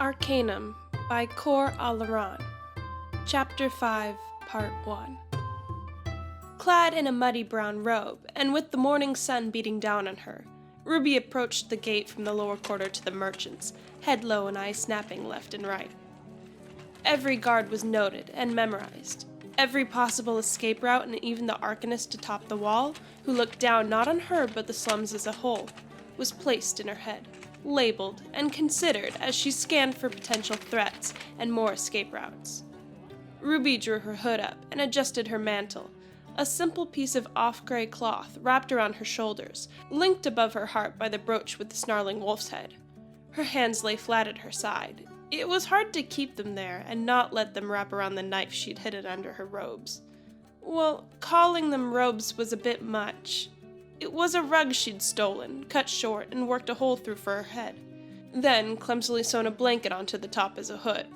Arcanum by Cor Alaran. Chapter 5, Part 1. Clad in a muddy brown robe, and with the morning sun beating down on her, Ruby approached the gate from the lower quarter to the merchants, head low and eyes snapping left and right. Every guard was noted and memorized. Every possible escape route and even the arcanist atop the wall, who looked down not on her but the slums as a whole, was placed in her head, labeled and considered as she scanned for potential threats and more escape routes. Ruby drew her hood up and adjusted her mantle, a simple piece of off-gray cloth wrapped around her shoulders, linked above her heart by the brooch with the snarling wolf's head. Her hands lay flat at her side. It was hard to keep them there and not let them wrap around the knife she'd hidden under her robes. Well, calling them robes was a bit much. It was a rug she'd stolen, cut short, and worked a hole through for her head, then clumsily sewn a blanket onto the top as a hood.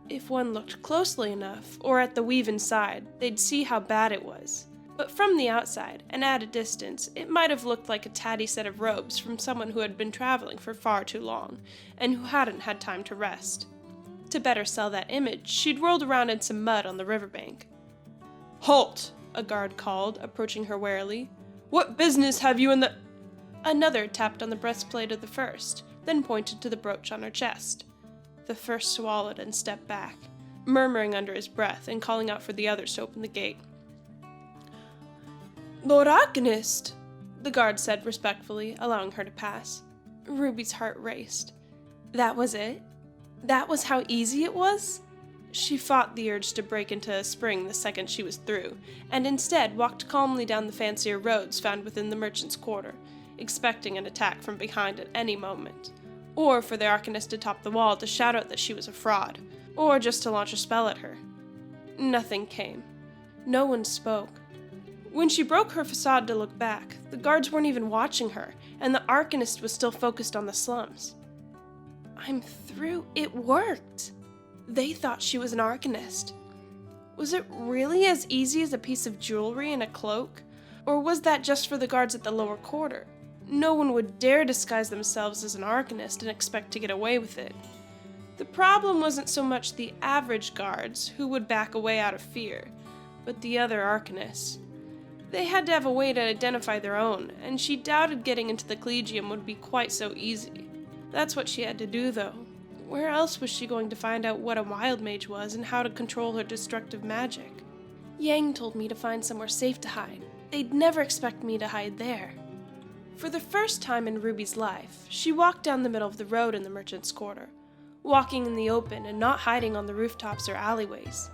If one looked closely enough, or at the weave inside, they'd see how bad it was. But from the outside, and at a distance, it might have looked like a tatty set of robes from someone who had been traveling for far too long, and who hadn't had time to rest. To better sell that image, she'd rolled around in some mud on the riverbank. "Halt!" a guard called, approaching her warily. "What business have you in the—" Another tapped on the breastplate of the first, then pointed to the brooch on her chest. The first swallowed and stepped back, murmuring under his breath and calling out for the others to open the gate. "Lord Arcanist," the guard said respectfully, allowing her to pass. Ruby's heart raced. That was it? That was how easy it was? She fought the urge to break into a spring the second she was through, and instead walked calmly down the fancier roads found within the merchant's quarter, expecting an attack from behind at any moment, or for the arcanist atop the wall to shout out that she was a fraud, or just to launch a spell at her. Nothing came. No one spoke. When she broke her facade to look back, the guards weren't even watching her, and the arcanist was still focused on the slums. I'm through. It worked. They thought she was an arcanist. Was it really as easy as a piece of jewelry and a cloak? Or was that just for the guards at the lower quarter? No one would dare disguise themselves as an arcanist and expect to get away with it. The problem wasn't so much the average guards, who would back away out of fear, but the other arcanists. They had to have a way to identify their own, and she doubted getting into the Collegium would be quite so easy. That's what she had to do, though. Where else was she going to find out what a wild mage was and how to control her destructive magic? Yang told me to find somewhere safe to hide. They'd never expect me to hide there. For the first time in Ruby's life, she walked down the middle of the road in the merchant's quarter, walking in the open and not hiding on the rooftops or alleyways.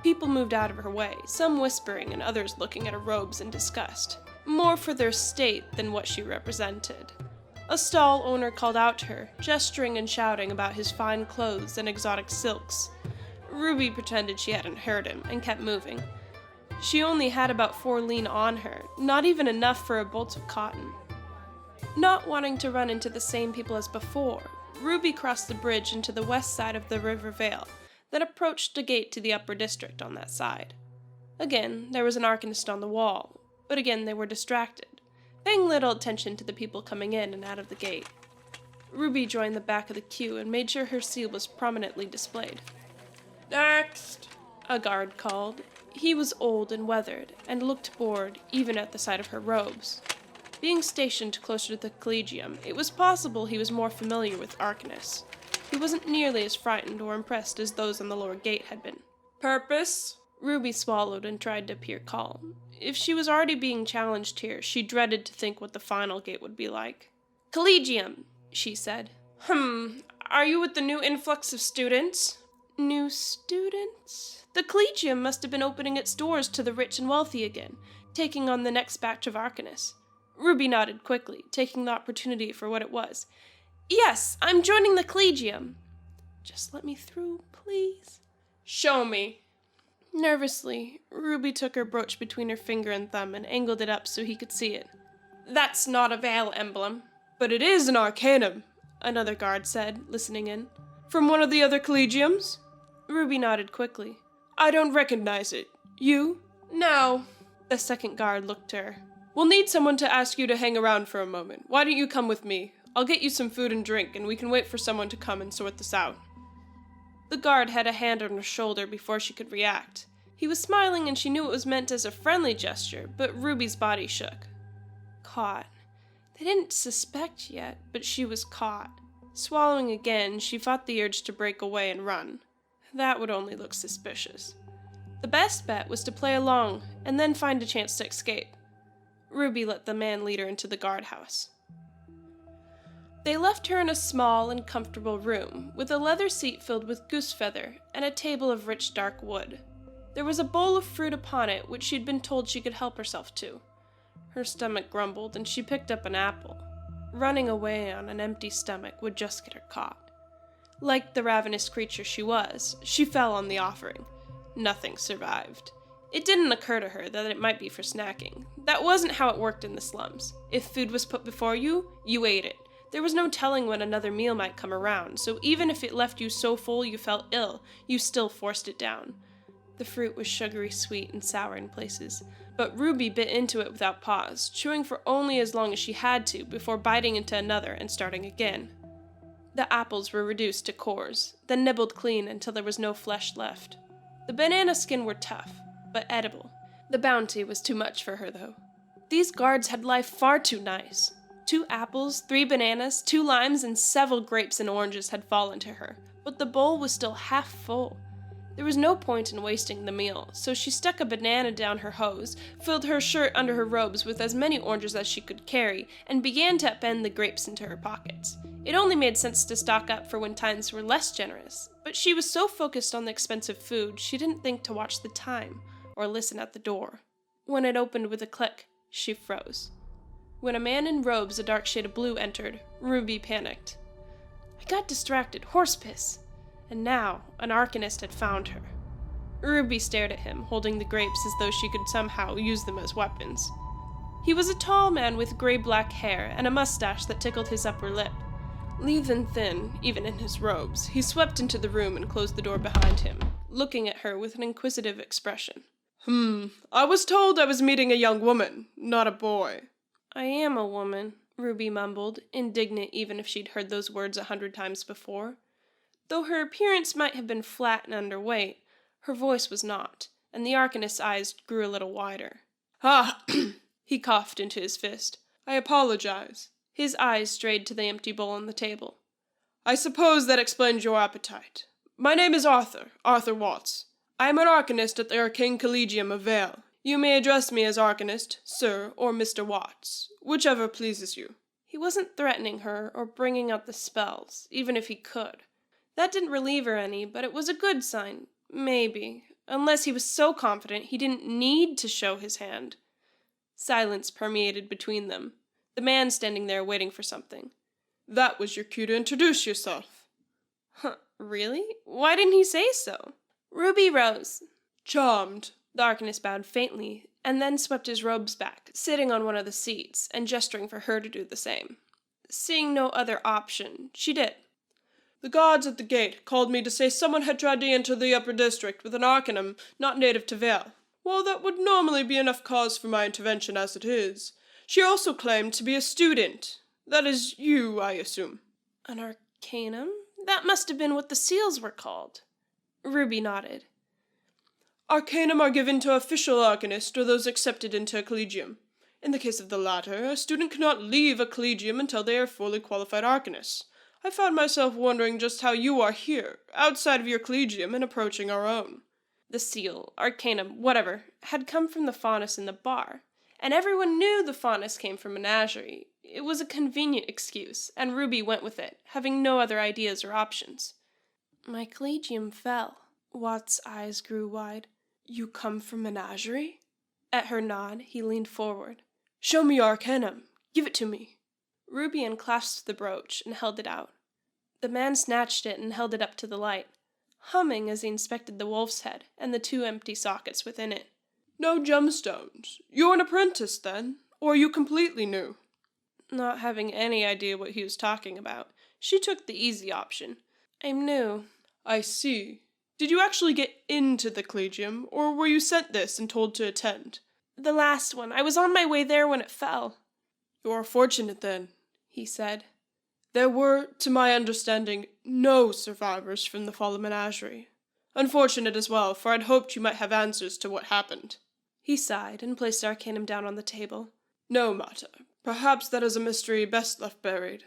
People moved out of her way, some whispering and others looking at her robes in disgust, more for their state than what she represented. A stall owner called out to her, gesturing and shouting about his fine clothes and exotic silks. Ruby pretended she hadn't heard him and kept moving. She only had about 4 lean on her, not even enough for a bolt of cotton. Not wanting to run into the same people as before, Ruby crossed the bridge into the west side of the River Vale, then approached a gate to the upper district on that side. Again, there was an arcanist on the wall, but again they were distracted, paying little attention to the people coming in and out of the gate. Ruby joined the back of the queue and made sure her seal was prominently displayed. "Next!" a guard called. He was old and weathered, and looked bored even at the sight of her robes. Being stationed closer to the Collegium, it was possible he was more familiar with arcanists. He wasn't nearly as frightened or impressed as those on the lower gate had been. "Purpose?" Ruby swallowed and tried to appear calm. If she was already being challenged here, she dreaded to think what the final gate would be like. "Collegium," she said. Are you with the new influx of students?" "New students?" The Collegium must have been opening its doors to the rich and wealthy again, taking on the next batch of arcanists. Ruby nodded quickly, taking the opportunity for what it was. "Yes, I'm joining the Collegium." "Just let me through, please." "Show me." Nervously, Ruby took her brooch between her finger and thumb and angled it up so he could see it. "That's not a Vale emblem." "But it is an arcanum," another guard said, listening in. "From one of the other collegiums?" Ruby nodded quickly. "I don't recognize it. You?" "No." The second guard looked to her. "We'll need someone to ask you to hang around for a moment. Why don't you come with me? I'll get you some food and drink, and we can wait for someone to come and sort this out." The guard had a hand on her shoulder before she could react. He was smiling and she knew it was meant as a friendly gesture, but Ruby's body shook. Caught. They didn't suspect yet, but she was caught. Swallowing again, she fought the urge to break away and run. That would only look suspicious. The best bet was to play along and then find a chance to escape. Ruby let the man lead her into the guardhouse. They left her in a small and comfortable room, with a leather seat filled with goose feather and a table of rich dark wood. There was a bowl of fruit upon it, which she'd been told she could help herself to. Her stomach grumbled, and she picked up an apple. Running away on an empty stomach would just get her caught. Like the ravenous creature she was, she fell on the offering. Nothing survived. It didn't occur to her that it might be for snacking. That wasn't how it worked in the slums. If food was put before you, you ate it. There was no telling when another meal might come around, so even if it left you so full you felt ill, you still forced it down. The fruit was sugary sweet and sour in places, but Ruby bit into it without pause, chewing for only as long as she had to before biting into another and starting again. The apples were reduced to cores, then nibbled clean until there was no flesh left. The banana skin were tough, but edible. The bounty was too much for her, though. These guards had life far too nice. 2 apples, 3 bananas, 2 limes, and several grapes and oranges had fallen to her, but the bowl was still half full. There was no point in wasting the meal, so she stuck a banana down her hose, filled her shirt under her robes with as many oranges as she could carry, and began to upend the grapes into her pockets. It only made sense to stock up for when times were less generous, but she was so focused on the expensive food she didn't think to watch the time or listen at the door. When it opened with a click, she froze. When a man in robes a dark shade of blue entered, Ruby panicked. I got distracted, horse piss. And now, an Arcanist had found her. Ruby stared at him, holding the grapes as though she could somehow use them as weapons. He was a tall man with gray-black hair and a mustache that tickled his upper lip. Lithe and thin, even in his robes, he swept into the room and closed the door behind him, looking at her with an inquisitive expression. I was told I was meeting a young woman, not a boy. I am a woman, Ruby mumbled, indignant even if she'd heard those words 100 times before. Though her appearance might have been flat and underweight, her voice was not, and the Arcanist's eyes grew a little wider. Ah, he coughed into his fist. I apologize. His eyes strayed to the empty bowl on the table. I suppose that explains your appetite. My name is Arthur Watts. I am an Arcanist at the Arcane Collegium of Vale. You may address me as Arcanist, Sir, or Mr. Watts, whichever pleases you. He wasn't threatening her or bringing out the spells, even if he could. That didn't relieve her any, but it was a good sign, maybe, unless he was so confident he didn't need to show his hand. Silence permeated between them, the man standing there waiting for something. That was your cue to introduce yourself. Huh, really? Why didn't he say so? Ruby rose. Charmed. The Arcanist bowed faintly, and then swept his robes back, sitting on one of the seats, and gesturing for her to do the same. Seeing no other option, she did. The guards at the gate called me to say someone had tried to enter the upper district with an arcanum not native to Vale. Well, that would normally be enough cause for my intervention as it is. She also claimed to be a student. That is you, I assume. An arcanum? That must have been what the seals were called. Ruby nodded. Arcanum are given to official arcanists or those accepted into a collegium. In the case of the latter, a student cannot leave a collegium until they are fully qualified arcanists. I found myself wondering just how you are here, outside of your collegium and approaching our own. The seal, arcanum, whatever, had come from the faunus in the bar, and everyone knew the faunus came from menagerie. It was a convenient excuse, and Ruby went with it, having no other ideas or options. My collegium fell. Watt's eyes grew wide. You come from menagerie? At her nod, he leaned forward. Show me your arcanum. Give it to me. Ruby unclasped the brooch and held it out. The man snatched it and held it up to the light, humming as he inspected the wolf's head and the 2 empty sockets within it. No gemstones. You're an apprentice, then? Or are you completely new? Not having any idea what he was talking about, she took the easy option. I'm new. I see. Did you actually get into the collegium, or were you sent this and told to attend? The last one. I was on my way there when it fell. You are fortunate, then, he said. There were, to my understanding, no survivors from the fallen menagerie. Unfortunate as well, for I'd hoped you might have answers to what happened." He sighed and placed the Arcanum down on the table. "No matter. Perhaps that is a mystery best left buried.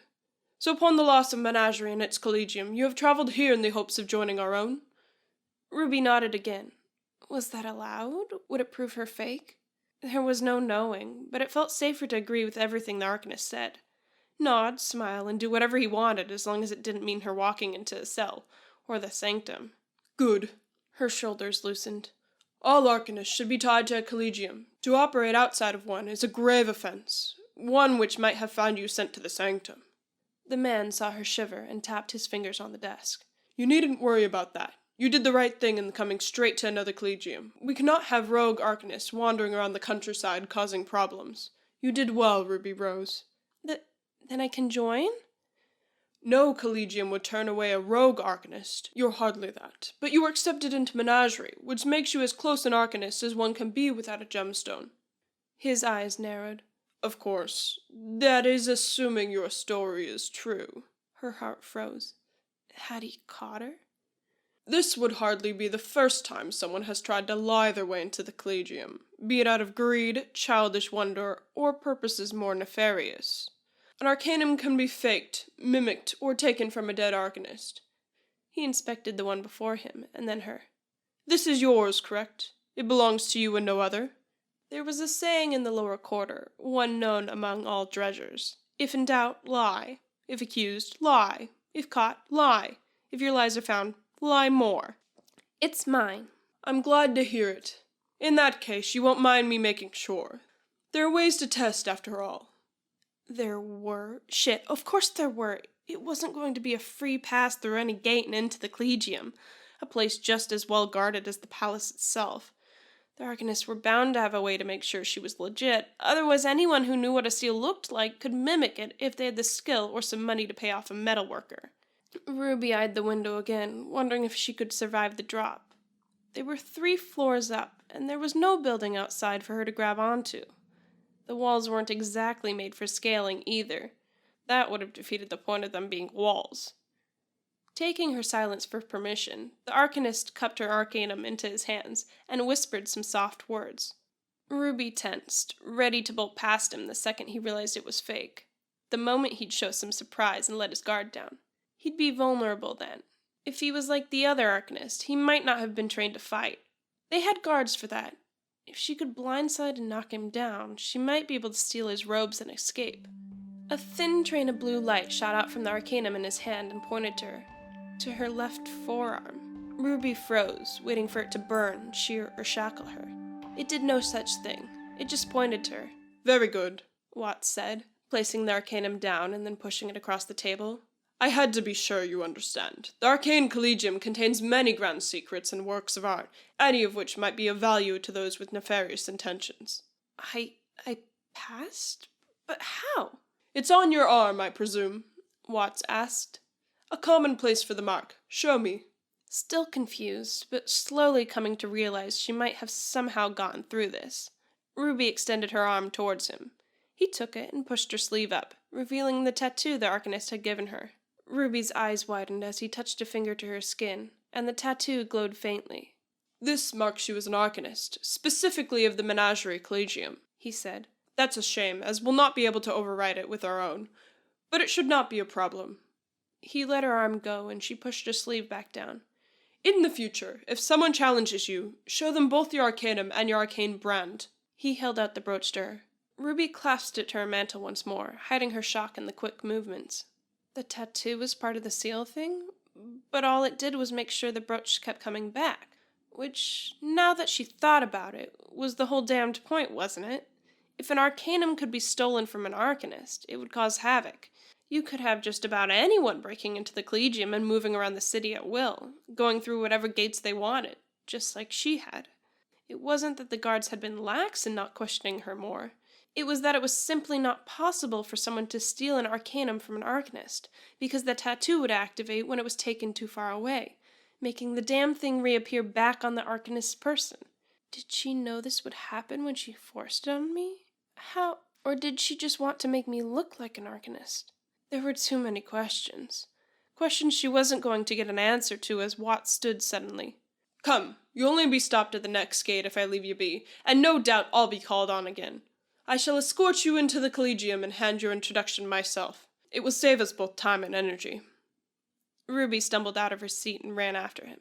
So upon the loss of Menagerie and its Collegium, you have travelled here in the hopes of joining our own?" Ruby nodded again. Was that allowed? Would it prove her fake? There was no knowing, but it felt safer to agree with everything the Arcanist said. Nod, smile, and do whatever he wanted as long as it didn't mean her walking into a cell, or the sanctum. "Good." Her shoulders loosened. "All Arcanists should be tied to a Collegium. To operate outside of one is a grave offense, one which might have found you sent to the sanctum." The man saw her shiver and tapped his fingers on the desk. "You needn't worry about that. You did the right thing in coming straight to another Collegium. We cannot have rogue Arcanists wandering around the countryside causing problems. You did well, Ruby Rose." Then I can join?" "No Collegium would turn away a rogue Arcanist. You're hardly that. But you were accepted into Menagerie, which makes you as close an Arcanist as one can be without a gemstone." His eyes narrowed. "Of course, that is assuming your story is true." Her heart froze. Had he caught her? "This would hardly be the first time someone has tried to lie their way into the Collegium, be it out of greed, childish wonder, or purposes more nefarious. An Arcanum can be faked, mimicked, or taken from a dead Arcanist." He inspected the one before him, and then her. "This is yours, correct? It belongs to you and no other?" There was a saying in the lower quarter, one known among all dredgers. If in doubt, lie. If accused, lie. If caught, lie. If your lies are found, lie more. "It's mine." "I'm glad to hear it. In that case, you won't mind me making sure. There are ways to test, after all." There were? Shit, of course there were. It wasn't going to be a free pass through any gate and into the Collegium, a place just as well guarded as the palace itself. The Arcanists were bound to have a way to make sure she was legit, otherwise anyone who knew what a seal looked like could mimic it if they had the skill or some money to pay off a metal worker. Ruby eyed the window again, wondering if she could survive the drop. They were 3 floors up, and there was no building outside for her to grab onto. The walls weren't exactly made for scaling either. That would have defeated the point of them being walls. Taking her silence for permission, the Arcanist cupped her Arcanum into his hands and whispered some soft words. Ruby tensed, ready to bolt past him the second he realized it was fake. The moment he'd show some surprise and let his guard down. He'd be vulnerable then. If he was like the other Arcanist, he might not have been trained to fight. They had guards for that. If she could blindside and knock him down, she might be able to steal his robes and escape. A thin train of blue light shot out from the Arcanum in his hand and pointed to her left forearm. Ruby froze, waiting for it to burn, shear, or shackle her. It did no such thing. It just pointed to her. "Very good," Watts said, placing the Arcanum down and then pushing it across the table. "I had to be sure you understand. The Arcane Collegium contains many grand secrets and works of art, any of which might be of value to those with nefarious intentions." I passed? But how? "It's on your arm, I presume?" Watts asked. "A common place for the mark. Show me." Still confused, but slowly coming to realize she might have somehow gotten through this, Ruby extended her arm towards him. He took it and pushed her sleeve up, revealing the tattoo the Arcanist had given her. Ruby's eyes widened as he touched a finger to her skin, and the tattoo glowed faintly. "This marks you as an Arcanist, specifically of the Menagerie Collegium," he said. "That's a shame, as we'll not be able to override it with our own. But it should not be a problem." He let her arm go, and she pushed her sleeve back down. "In the future, if someone challenges you, show them both your Arcanum and your arcane brand." He held out the brooch to her. Ruby clasped it to her mantle once more, hiding her shock in the quick movements. The tattoo was part of the seal thing, but all it did was make sure the brooch kept coming back, which, now that she thought about it, was the whole damned point, wasn't it? If an Arcanum could be stolen from an Arcanist, it would cause havoc. You could have just about anyone breaking into the Collegium and moving around the city at will, going through whatever gates they wanted, just like she had. It wasn't that the guards had been lax in not questioning her more. It was that it was simply not possible for someone to steal an Arcanum from an Arcanist, because the tattoo would activate when it was taken too far away, making the damn thing reappear back on the Arcanist's person. Did she know this would happen when she forced it on me? How? Or did she just want to make me look like an Arcanist? There were too many questions. Questions she wasn't going to get an answer to as Watt stood suddenly. Come, you'll only be stopped at the next gate if I leave you be, and no doubt I'll be called on again. I shall escort you into the Collegium and hand your introduction myself. It will save us both time and energy. Ruby stumbled out of her seat and ran after him.